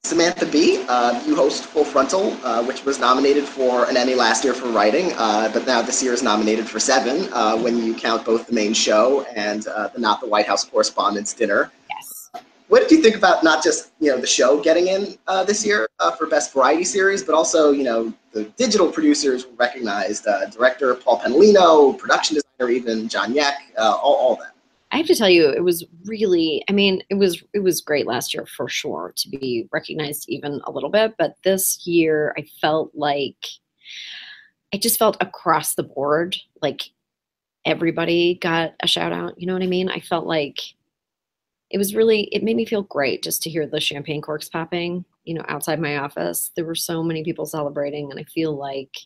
Samantha Bee, you host Full Frontal, which was nominated for an Emmy last year for writing, but now this year is nominated for 7 when you count both the main show and the Not the White House Correspondents dinner. Yes. What did you think about not just the show getting in this year for Best Variety Series, but also the digital producers were recognized, director Paul Penalino, production designer even John Yeck, all that. I have to tell you, it was really, I mean, it was great last year for sure to be recognized even a little bit, but this year I just felt across the board like everybody got a shout out. You know what I mean? I felt like it made me feel great just to hear the champagne corks popping, outside my office. There were so many people celebrating, and I feel like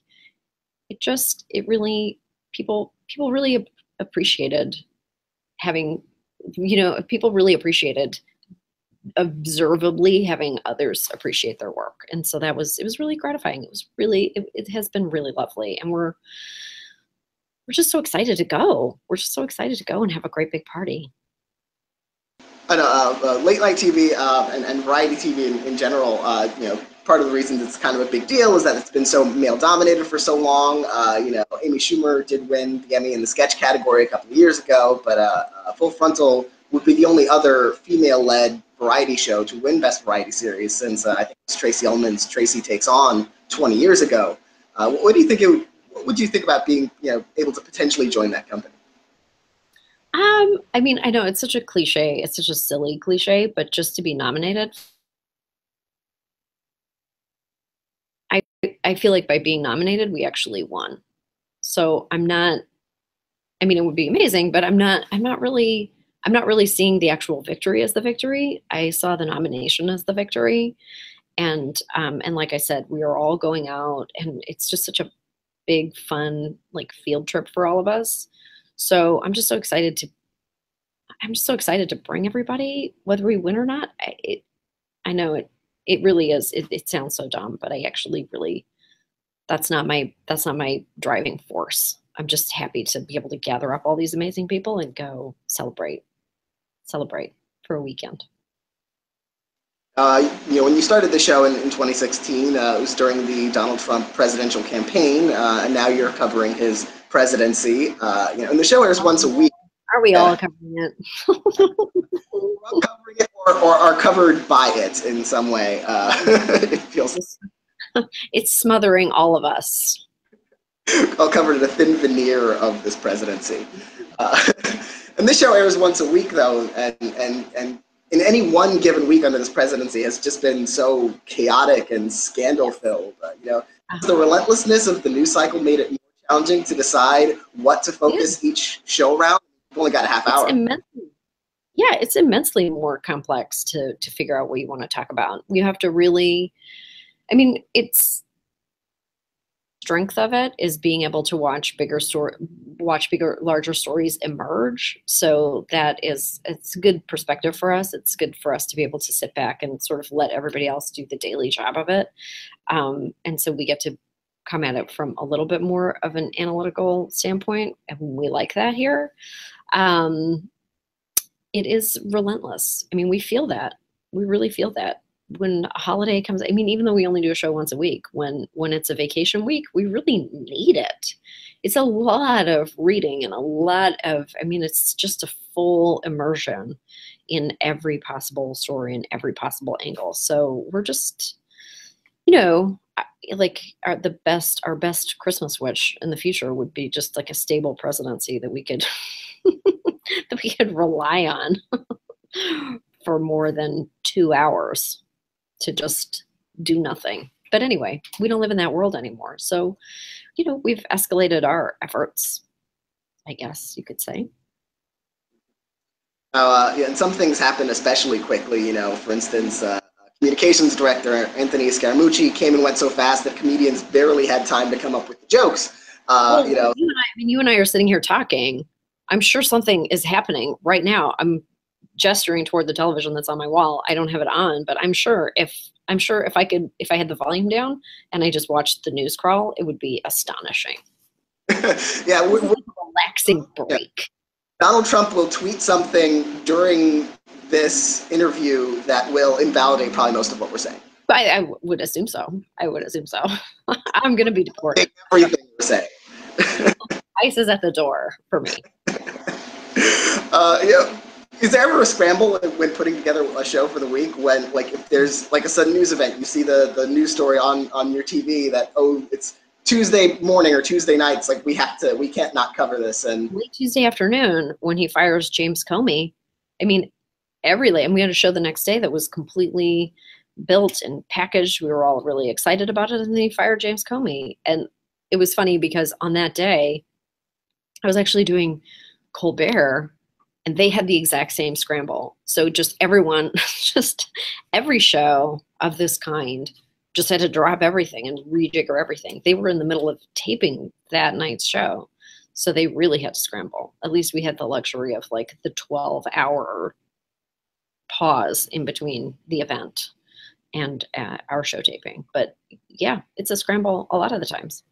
people really appreciated having, people really appreciated observably having others appreciate their work. And so it was really gratifying. It has been really lovely. And we're just so excited to go. We're just so excited to go and have a great big party. I know late night TV and variety TV in general, part of the reason it's kind of a big deal is that it's been so male dominated for so long. Amy Schumer did win the Emmy in the sketch category a couple of years ago, but Full Frontal would be the only other female-led variety show to win Best Variety Series since I think it was Tracy Ullman's Tracy Takes On 20 years ago. What do you think what would you think about being able to potentially join that company? I mean, I know it's such a cliche, it's such a silly cliche, but just to be nominated, I feel like by being nominated, we actually won. So it would be amazing, but I'm not really seeing the actual victory as the victory. I saw the nomination as the victory. And like I said, we are all going out, and it's just such a big, fun, like, field trip for all of us. So I'm just so excited to bring everybody, whether we win or not. I know it really is. It sounds so dumb, but I actually really, that's not my driving force. I'm just happy to be able to gather up all these amazing people and go celebrate for a weekend. When you started the show in 2016, it was during the Donald Trump presidential campaign, and now you're covering his presidency. And the show airs once a week. Are we all covering it? We're all covering it, or are covered by it in some way. It feels it's smothering all of us. All covered in a thin veneer of this presidency. And this show airs once a week, though, and in any one given week under this presidency has just been so chaotic and scandal-filled. The relentlessness of the news cycle made it more challenging to decide what to focus each show around. We've only got a half hour. It's immensely more complex to figure out what you want to talk about. You have to really, strength of it is being able to watch larger stories emerge. So it's a good perspective for us. It's good for us to be able to sit back and sort of let everybody else do the daily job of it. And so we get to come at it from a little bit more of an analytical standpoint, and we like that here. It is relentless. We feel that. We really feel that. When a holiday comes, even though we only do a show once a week, when it's a vacation week, we really need it. It's a lot of reading and a lot of, it's just a full immersion in every possible story and every possible angle. So we're just, our best Christmas wish in the future would be just like a stable presidency that we could that we could rely on for more than 2 hours to just do nothing. But anyway, we don't live in that world anymore. So, we've escalated our efforts, I guess you could say. And some things happen especially quickly. For instance, communications director Anthony Scaramucci came and went so fast that comedians barely had time to come up with the jokes. You and I are sitting here talking. I'm sure something is happening right now. I'm gesturing toward the television that's on my wall. I don't have it on, but I'm sure if I had the volume down and I just watched the news crawl, it would be astonishing. Yeah, relaxing break. Donald Trump will tweet something during this interview that will invalidate probably most of what we're saying. I would assume so. I would assume so. I'm going to be deported. Everything we're saying. ICE is at the door for me. Yeah. Is there ever a scramble when putting together a show for the week when, like, if there's like a sudden news event, you see the news story on your TV that, oh, it's Tuesday morning or Tuesday night, it's like we can't not cover this. And late Tuesday afternoon when he fires James Comey, I mean, and we had a show the next day that was completely built and packaged. We were all really excited about it, and then he fired James Comey. And it was funny because on that day, I was actually doing Colbert, and they had the exact same scramble. So just everyone, just every show of this kind just had to drop everything and rejigger everything. They were in the middle of taping that night's show. So they really had to scramble. At least we had the luxury of like the 12-hour pause in between the event and our show taping. But yeah, it's a scramble a lot of the times.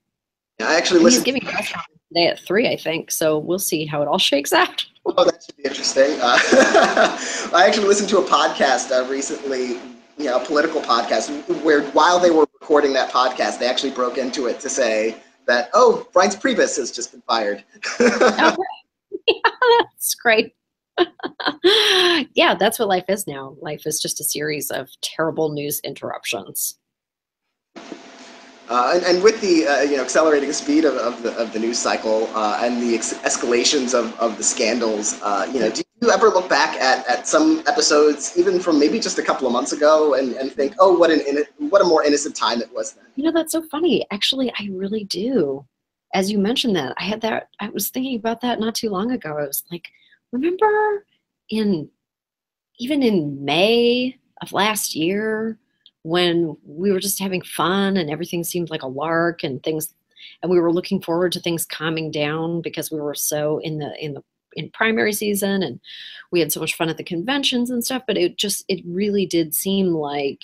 I actually listened. He's giving press conference today at 3, I think. So we'll see how it all shakes out. Oh, that should be interesting. I actually listened to a podcast recently, a political podcast, where while they were recording that podcast, they actually broke into it to say that, oh, Reince Priebus has just been fired. Okay. Yeah, that's great. Yeah, that's what life is now. Life is just a series of terrible news interruptions. And with the accelerating speed of the news cycle and the escalations of the scandals, do you ever look back at some episodes, even from maybe just a couple of months ago, and think, oh, what a more innocent time it was then? That's so funny. Actually, I really do. As you mentioned that, I was thinking about that not too long ago. I was like, remember even in May of last year, when we were just having fun and everything seemed like a lark and we were looking forward to things calming down because we were so in primary season and we had so much fun at the conventions and stuff. But it really did seem like,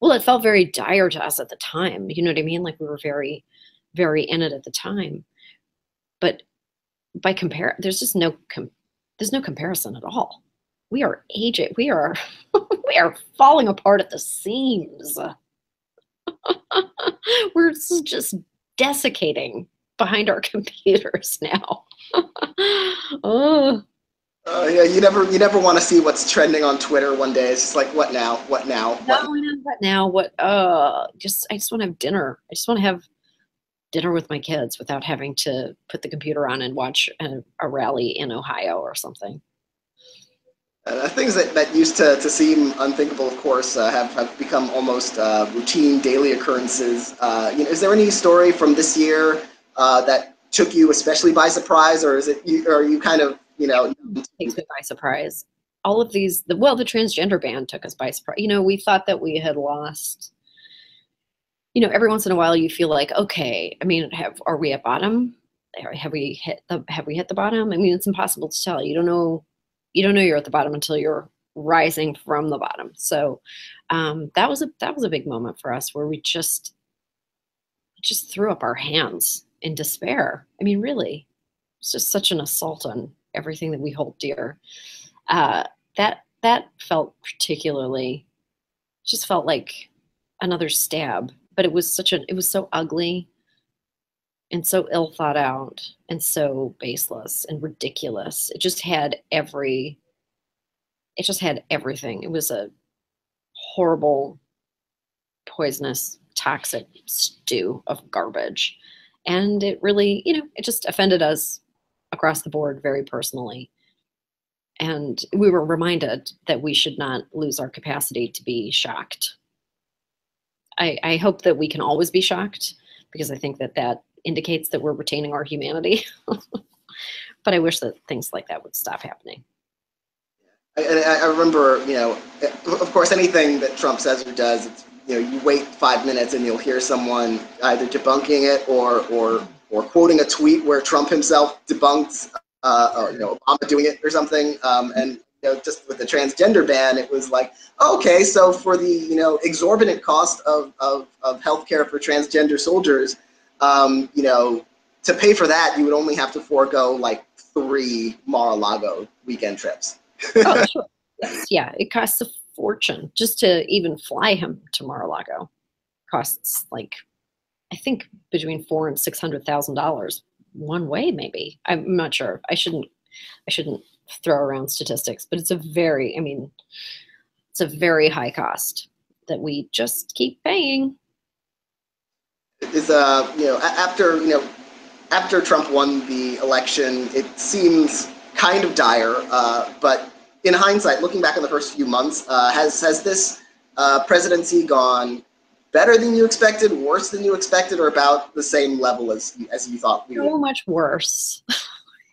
well, it felt very dire to us at the time. You know what I mean? Like we were very, very in it at the time. But there's just there's no comparison at all. We are aging. We are falling apart at the seams. We're just desiccating behind our computers now. Oh. Yeah, you never want to see what's trending on Twitter one day. It's just like, what now? What now? What now? What? I just want to have dinner. I just want to have dinner with my kids without having to put the computer on and watch a rally in Ohio or something. Things that used to seem unthinkable, of course, have become almost routine daily occurrences. Is there any story from this year that took you especially by surprise, or are you kind of, It takes me by surprise. All of these, the transgender ban took us by surprise. We thought that we had lost. Every once in a while you feel like, okay, I mean, are we at bottom? Have we hit the bottom? I mean, it's impossible to tell. You don't know you're at the bottom until you're rising from the bottom. So that was a big moment for us where we just threw up our hands in despair. I mean, really, it's just such an assault on everything that we hold dear. That felt particularly, just felt like another stab, but it was so ugly and so ill thought out and so baseless and ridiculous. It just had everything. It was a horrible, poisonous, toxic stew of garbage. And it really, it just offended us across the board very personally. And we were reminded that we should not lose our capacity to be shocked. I hope that we can always be shocked, because I think that indicates that we're retaining our humanity. But I wish that things like that would stop happening. I remember, of course, anything that Trump says or does, it's, you wait 5 minutes and you'll hear someone either debunking it or quoting a tweet where Trump himself debunks, Obama doing it or something. And just with the transgender ban, it was like, okay, so for the exorbitant cost of healthcare for transgender soldiers, to pay for that, you would only have to forego like 3 Mar-a-Lago weekend trips. Oh, sure. Yes, yeah. It costs a fortune just to even fly him to Mar-a-Lago. Costs like, I think between $400,000 and $600,000 one way, maybe. I'm not sure. I shouldn't throw around statistics, but it's a very, I mean, it's a very high cost that we just keep paying. Is after Trump won the election, it seems kind of dire. But in hindsight, looking back on the first few months, has this presidency gone better than you expected, worse than you expected, or about the same level as you thought we would? So much worse.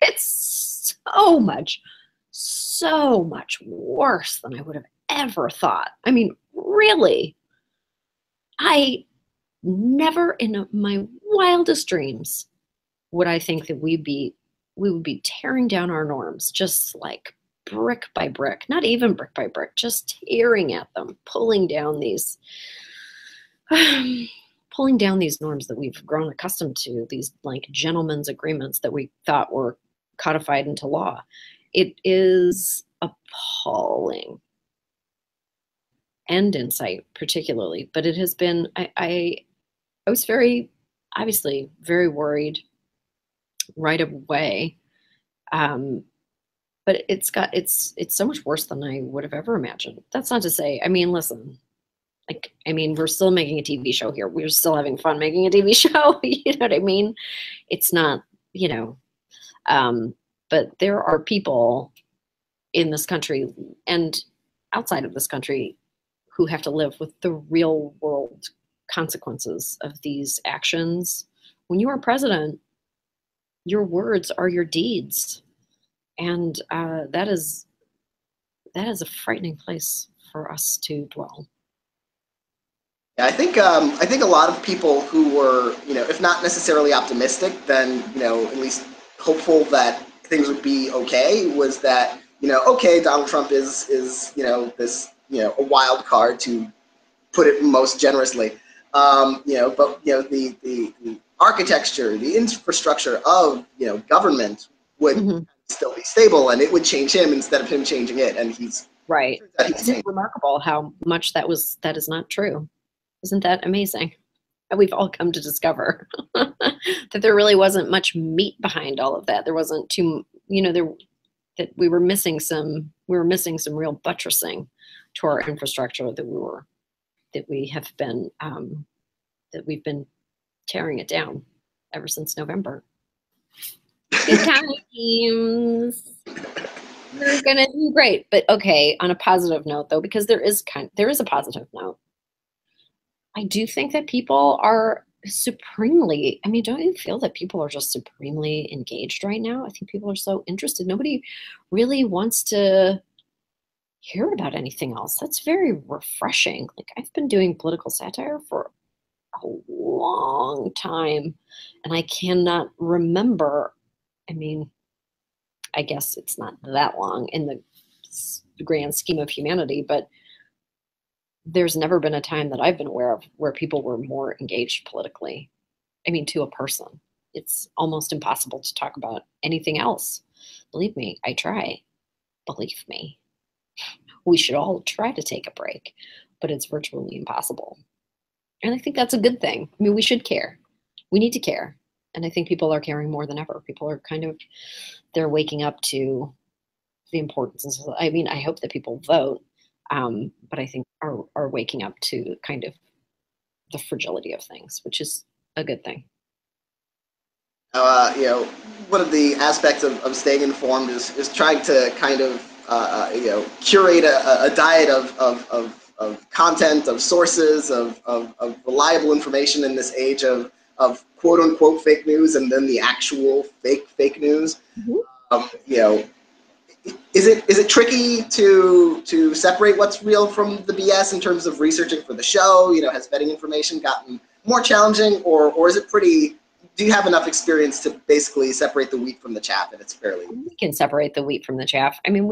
It's so much worse than I would have ever thought. I mean, really, I never in my wildest dreams would I think that we would be tearing down our norms just like brick by brick, not even brick by brick, just tearing at them, pulling down these norms that we've grown accustomed to, these like gentlemen's agreements that we thought were codified into law. It is appalling. End insight particularly, but it has been, I was very, obviously very worried right away. But it's so much worse than I would have ever imagined. That's not to say, I mean, listen, like, I mean, we're still making a TV show here. We're still having fun making a TV show. You know what I mean? It's not, but there are people in this country and outside of this country who have to live with the real world consequences of these actions. When you are president, your words are your deeds. And that is a frightening place for us to dwell. Yeah, I think a lot of people who were, if not necessarily optimistic, then at least hopeful that things would be okay, was that okay, Donald Trump is this a wild card, to put it most generously, but the architecture, the infrastructure of government would still be stable, and it would change him instead of him changing it, and he's right. It's remarkable how much that is not true. Isn't that amazing? And we've all come to discover that there really wasn't much meat behind all of that. There wasn't that we were missing some real buttressing to our infrastructure that we've been tearing it down ever since November. Good times. We're gonna do great. But okay, on a positive note though, because there is a positive note. I do think that people are supremely, I mean, don't you feel that people are just supremely engaged right now? I think people are so interested. Nobody really wants to hear about anything else. That's very refreshing. Like, I've been doing political satire for a long time, and I cannot remember. I mean, I guess it's not that long in the grand scheme of humanity, but there's never been a time that I've been aware of where people were more engaged politically. I mean, to a person. It's almost impossible to talk about anything else. Believe me, I try. Believe me. We should all try to take a break, but it's virtually impossible. And I think that's a good thing. I mean, we should care. We need to care. And I think people are caring more than ever. People are they're waking up to the importance. I mean, I hope that people vote, but I think are waking up to kind of the fragility of things, which is a good thing. One of the aspects of staying informed is trying to kind of curate a diet of content, of sources, of reliable information in this age of quote unquote fake news, and then the actual fake news. Is it tricky to separate what's real from the BS in terms of researching for the show? Has vetting information gotten more challenging, or is it pretty? Do you have enough experience to basically separate the wheat from the chaff, and it's fairly? We can separate the wheat from the chaff. I mean,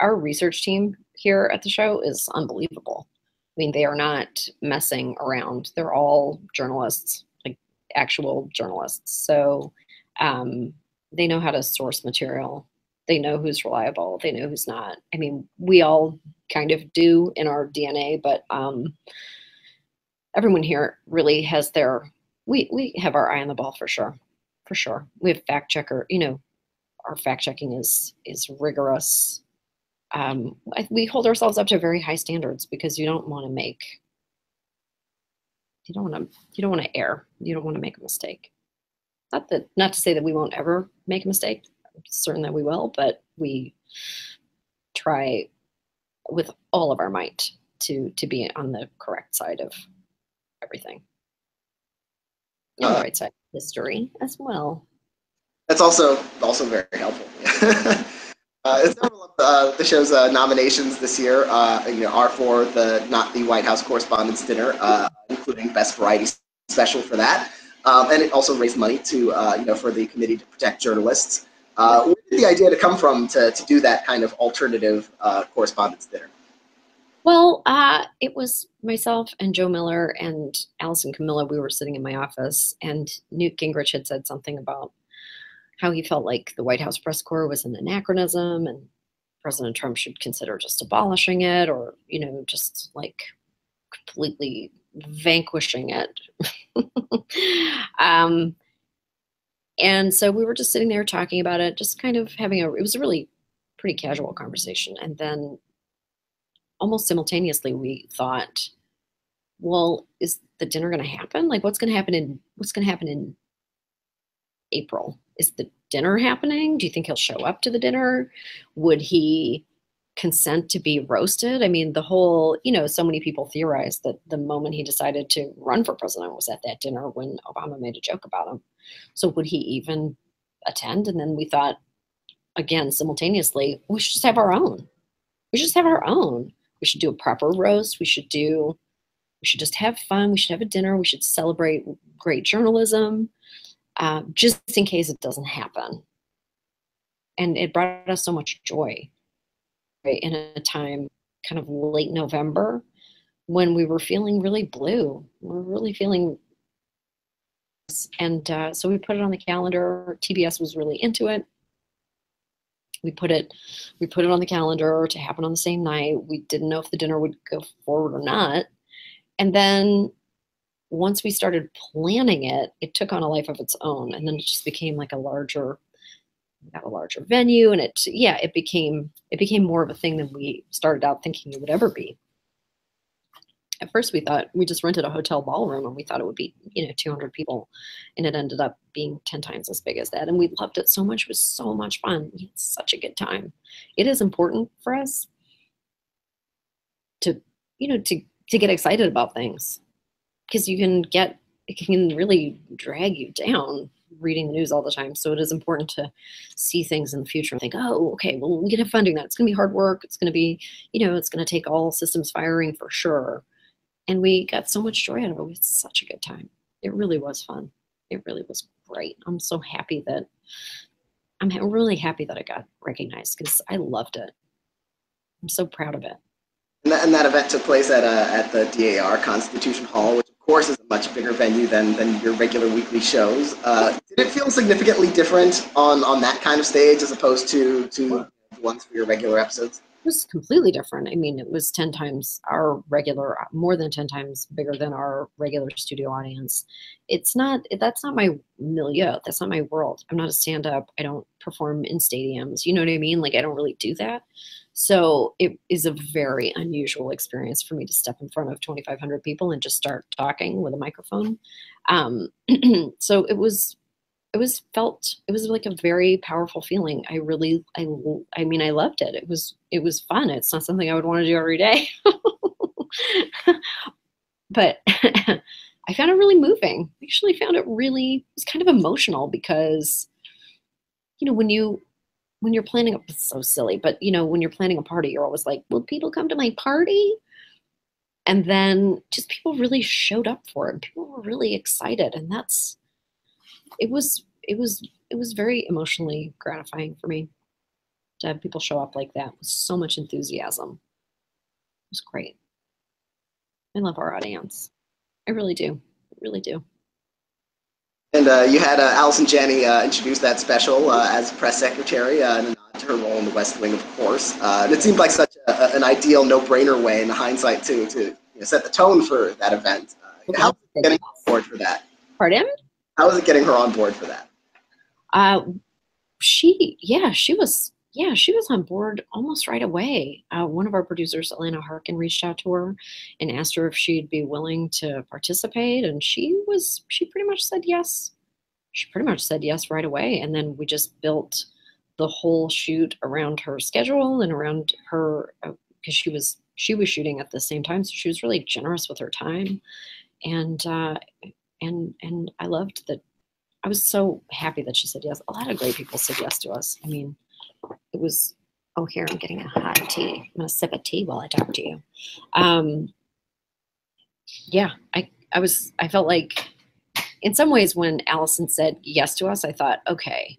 our research team here at the show is unbelievable. I mean, they are not messing around. They're all journalists, like actual journalists. So they know how to source material. They know who's reliable. They know who's not. I mean, we all kind of do in our DNA, but everyone here really has their, we have our eye on the ball for sure. For sure. We have fact checker, you know, our fact checking is rigorous. We hold ourselves up to very high standards because you don't want to make, you don't want to err. You don't want to make a mistake. Not to say that we won't ever make a mistake. I'm certain that we will, but we try with all of our might to be on the correct side of everything. And the right side of history as well. That's also very helpful. Several of the show's nominations this year, are for the Not the White House Correspondents' Dinner, including Best Variety Special for that, and it also raised money to, for the Committee to Protect Journalists. Where did the idea to come from to do that kind of alternative Correspondents' Dinner? Well, it was myself and Joe Miller and Allison Camilla. We were sitting in my office, and Newt Gingrich had said something about how he felt like the White House press corps was an anachronism and President Trump should consider just abolishing it, or, just like completely vanquishing it. And so we were just sitting there talking about it, just kind of it was a really pretty casual conversation. And then almost simultaneously we thought, well, is the dinner going to happen? Like, what's going to happen in April? Is the dinner happening? Do you think he'll show up to the dinner? Would he consent to be roasted? I mean, the whole, so many people theorized that the moment he decided to run for president was at that dinner when Obama made a joke about him. So would he even attend? And then we thought, again, simultaneously, we should just have our own. We should just have our own. We should do a proper roast. We should just have fun. We should have a dinner. We should celebrate great journalism. Just in case it doesn't happen. And it brought us so much joy, right? In a time kind of late November when we were feeling really blue. We were really feeling, and so we put it on the calendar. TBS was really into it. We put it on the calendar to happen on the same night. We didn't know if the dinner would go forward or not. And then once we started planning it, it took on a life of its own. And then it just became like we got a larger venue, and it became more of a thing than we started out thinking it would ever be. At first we thought we just rented a hotel ballroom and we thought it would be, 200 people, and it ended up being 10 times as big as that. And we loved it so much. It was so much fun. We had such a good time. It is important for us to get excited about things, because it can really drag you down reading the news all the time. So it is important to see things in the future and think, oh, okay, well, we can have fun doing that. It's going to be hard work. It's going to be, it's going to take all systems firing for sure. And we got so much joy out of it. We had such a good time. It really was fun. It really was great. I'm really happy that it got recognized because I loved it. I'm so proud of it. And that event took place at the DAR Constitution Hall, which of course is a much bigger venue than your regular weekly shows. Did it feel significantly different on that kind of stage as opposed to the ones for your regular episodes? It was completely different. I mean, it was 10 times more than 10 times bigger than our regular studio audience. That's not my milieu. That's not my world. I'm not a stand-up. I don't perform in stadiums. You know what I mean? Like, I don't really do that. So it is a very unusual experience for me to step in front of 2,500 people and just start talking with a microphone. So it was like a very powerful feeling. I loved it. It was fun. It's not something I would want to do every day, but I found it really moving. I actually found it was kind of emotional because, when you're planning it's so silly, but when you're planning a party, you're always like, will people come to my party? And then just people really showed up for it. And people were really excited. And it was very emotionally gratifying for me to have people show up like that with so much enthusiasm. It was great. I love our audience. I really do. I really do. And you had Allison Janney introduce that special as press secretary and a nod to her role in the West Wing, of course. And it seemed like such an ideal, no-brainer way in hindsight to set the tone for that event. How was it getting on board for that? Pardon? How was it getting her on board for that? She was on board almost right away. One of our producers, Elena Harkin, reached out to her and asked her if she'd be willing to participate, and she pretty much said yes. She pretty much said yes right away, and then we just built the whole shoot around her schedule and around her because she was shooting at the same time, so she was really generous with her time, and I loved that. I was so happy that she said yes. A lot of great people said yes to us. I mean, it was, oh, here, I'm getting a hot tea. I'm going to sip a tea while I talk to you. Yeah, I felt like in some ways when Allison said yes to us, I thought, okay,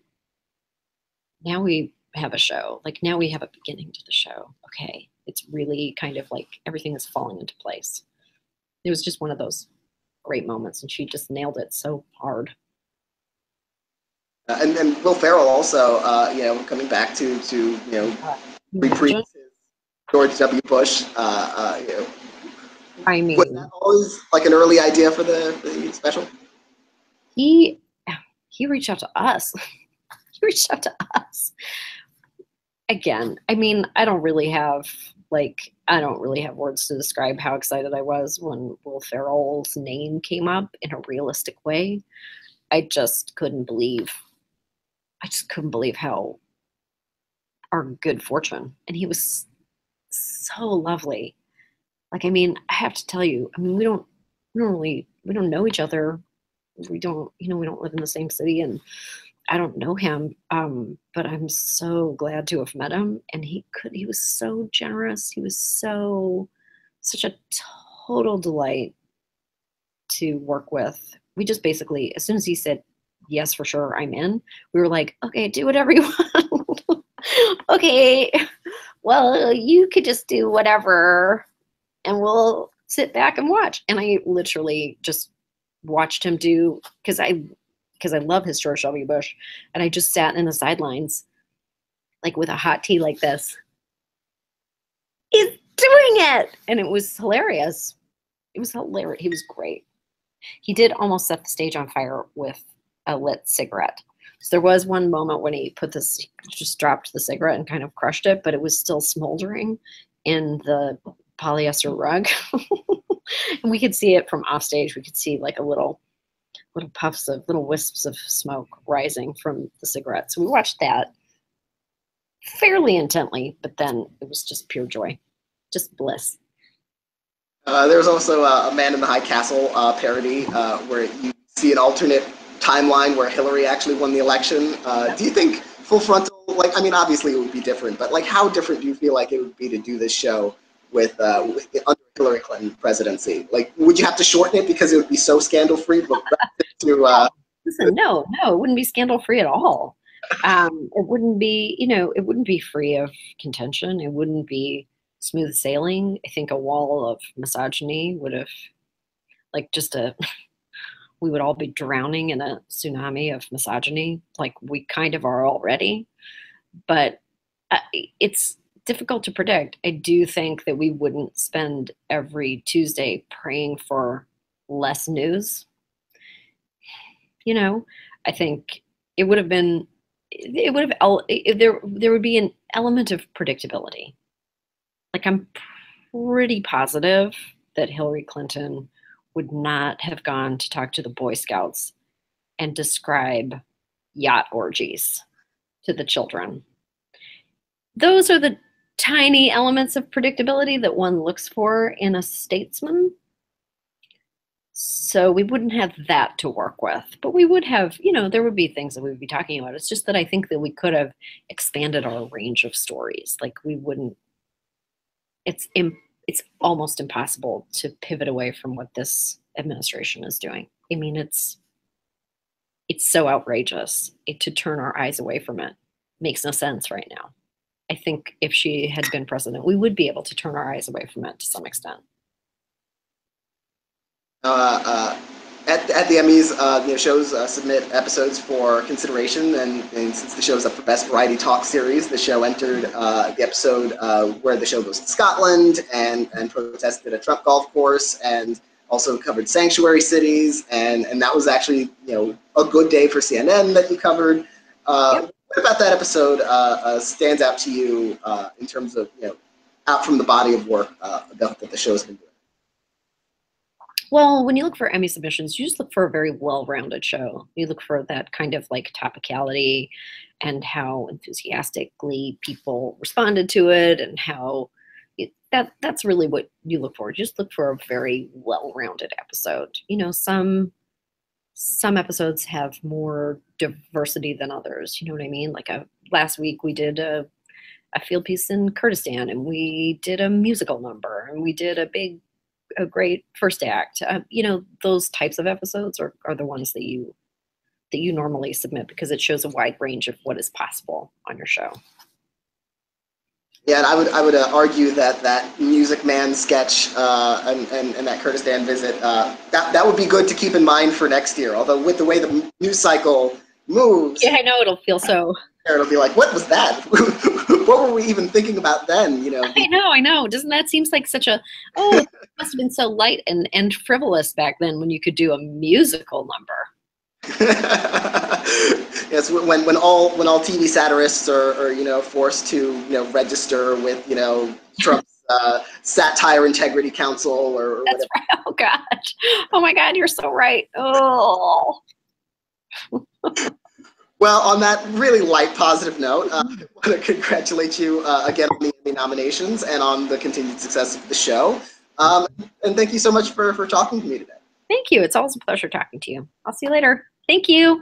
now we have a show. Like now we have a beginning to the show. Okay. It's really kind of like everything is falling into place. It was just one of those great moments, and she just nailed it so hard. And Will Ferrell also, coming back to reprise his George W. Bush. I mean, was that always like an early idea for the special? He reached out to us. He reached out to us. Again, I mean, I don't really have words to describe how excited I was when Will Ferrell's name came up in a realistic way. I just couldn't believe how our good fortune. And he was so lovely. Like, I mean, I have to tell you, I mean, we don't know each other. We don't live in the same city, and I don't know him. But I'm so glad to have met him. And he was so generous. He was such a total delight to work with. We just basically, as soon as he said, yes, for sure, I'm in, we were like, okay, do whatever you want. Okay, well, you could just do whatever and we'll sit back and watch. And I literally just watched him do, because I love his George W. Bush, and I just sat in the sidelines, like with a hot tea like this. He's doing it! And it was hilarious. It was hilarious. He was great. He did almost set the stage on fire with a lit cigarette. So there was one moment when he just dropped the cigarette and kind of crushed it, but it was still smoldering in the polyester rug. And we could see it from off stage. We could see like little wisps of smoke rising from the cigarette. So we watched that fairly intently, but then it was just pure joy, just bliss. There was also a Man in the High Castle parody where you see an alternate timeline where Hillary actually won the election. Do you think Full Frontal, like, I mean, obviously it would be different, but like how different do you feel like it would be to do this show with under Hillary Clinton presidency? Like, would you have to shorten it because it would be so scandal-free? Listen, no, it wouldn't be scandal-free at all. It wouldn't be free of contention. It wouldn't be smooth sailing. I think a wall of misogyny would have, we would all be drowning in a tsunami of misogyny, like we kind of are already. But it's difficult to predict. I do think that we wouldn't spend every Tuesday praying for less news. I think there would be an element of predictability. Like, I'm pretty positive that Hillary Clinton would not have gone to talk to the Boy Scouts and describe yacht orgies to the children. Those are the tiny elements of predictability that one looks for in a statesman. So we wouldn't have that to work with, but we would have, there would be things that we would be talking about. It's just that I think that we could have expanded our range of stories. Like, we wouldn't, it's almost impossible to pivot away from what this administration is doing. I mean, it's so outrageous. To turn our eyes away from it makes no sense right now. I think if she had been president, we would be able to turn our eyes away from it to some extent. At at the Emmys, shows submit episodes for consideration, and since the show's up for Best Variety Talk Series, the show entered the episode where the show goes to Scotland and protested a Trump golf course, and also covered sanctuary cities, and that was actually a good day for CNN that you covered. Yep. What about that episode stands out to you in terms of out from the body of work that the show's been doing? Well, when you look for Emmy submissions, you just look for a very well-rounded show. You look for that kind of like topicality and how enthusiastically people responded to it, and how that's really what you look for. Just look for a very well-rounded episode. Some episodes have more diversity than others. You know what I mean? Like last week we did a field piece in Kurdistan, and we did a musical number, and we did a great first act. Those types of episodes are the ones that you normally submit, because it shows a wide range of what is possible on your show. Yeah, and I would argue that Music Man sketch and that Kurdistan visit, that would be good to keep in mind for next year. Although with the way the news cycle moves, yeah, I know it'll feel so. It'll be like, what was that? What were we even thinking about then? I know. Doesn't that seem like such a it must have been so light and frivolous back then when you could do a musical number. Yes, when all TV satirists are forced to register with Trump's Satire Integrity Council or That's whatever. Right. Oh gosh. Oh my God, you're so right. Oh. Well, on that really light, positive note, I want to congratulate you again on the Emmy nominations and on the continued success of the show. And thank you so much for talking to me today. Thank you. It's always a pleasure talking to you. I'll see you later. Thank you.